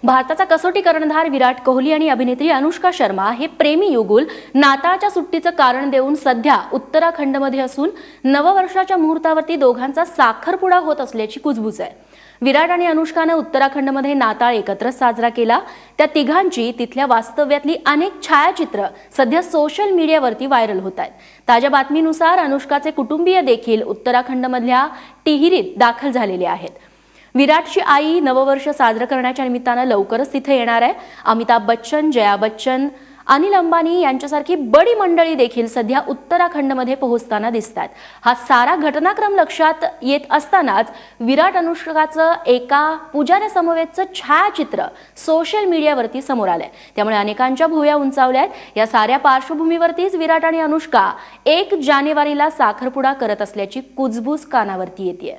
भारताचा कसोटी कर्णधार विराट कोहली आणि अभिनेत्री अनुष्का शर्मा हे प्रेमी युगुल नाताळच्या सुट्टीचं कारण देऊन सध्या उत्तराखंडमध्ये असून नववर्षाच्या मुहूर्तावरती दोघांचा साखरपुडा होत असल्याची कुजबूज आहे। विराट आणि अनुष्काने उत्तराखंडमध्ये नाताळ एकत्र साजरा केला। त्या तिघांची तिथल्या वास्तव्यातली अनेक छायाचित्र सध्या सोशल मीडियावरती व्हायरल होत आहेत। ताज्या बातमीनुसार अनुष्काचे कुटुंबीय देखील उत्तराखंडमधल्या टिहरीत दाखल झालेले आहेत। विराटची आई नववर्ष साजरं करण्याच्या निमित्तानं लवकरच तिथे येणार आहे। अमिताभ बच्चन, जया बच्चन, अनिल अंबानी यांच्यासारखी बडी मंडळी देखील सध्या उत्तराखंडमध्ये पोहोचताना दिसतात। हा सारा घटनाक्रम लक्षात येत असतानाच विराट अनुष्काचं एका पुजाऱ्यासमवेतचं छायाचित्र सोशल मीडियावरती समोर आलंय। त्यामुळे अनेकांच्या भुवया उंचावल्यात। या साऱ्या पार्श्वभूमीवरतीच विराट आणि अनुष्का 1 जानेवारीला साखरपुडा करत असल्याची कुजबूज कानावरती येतेय।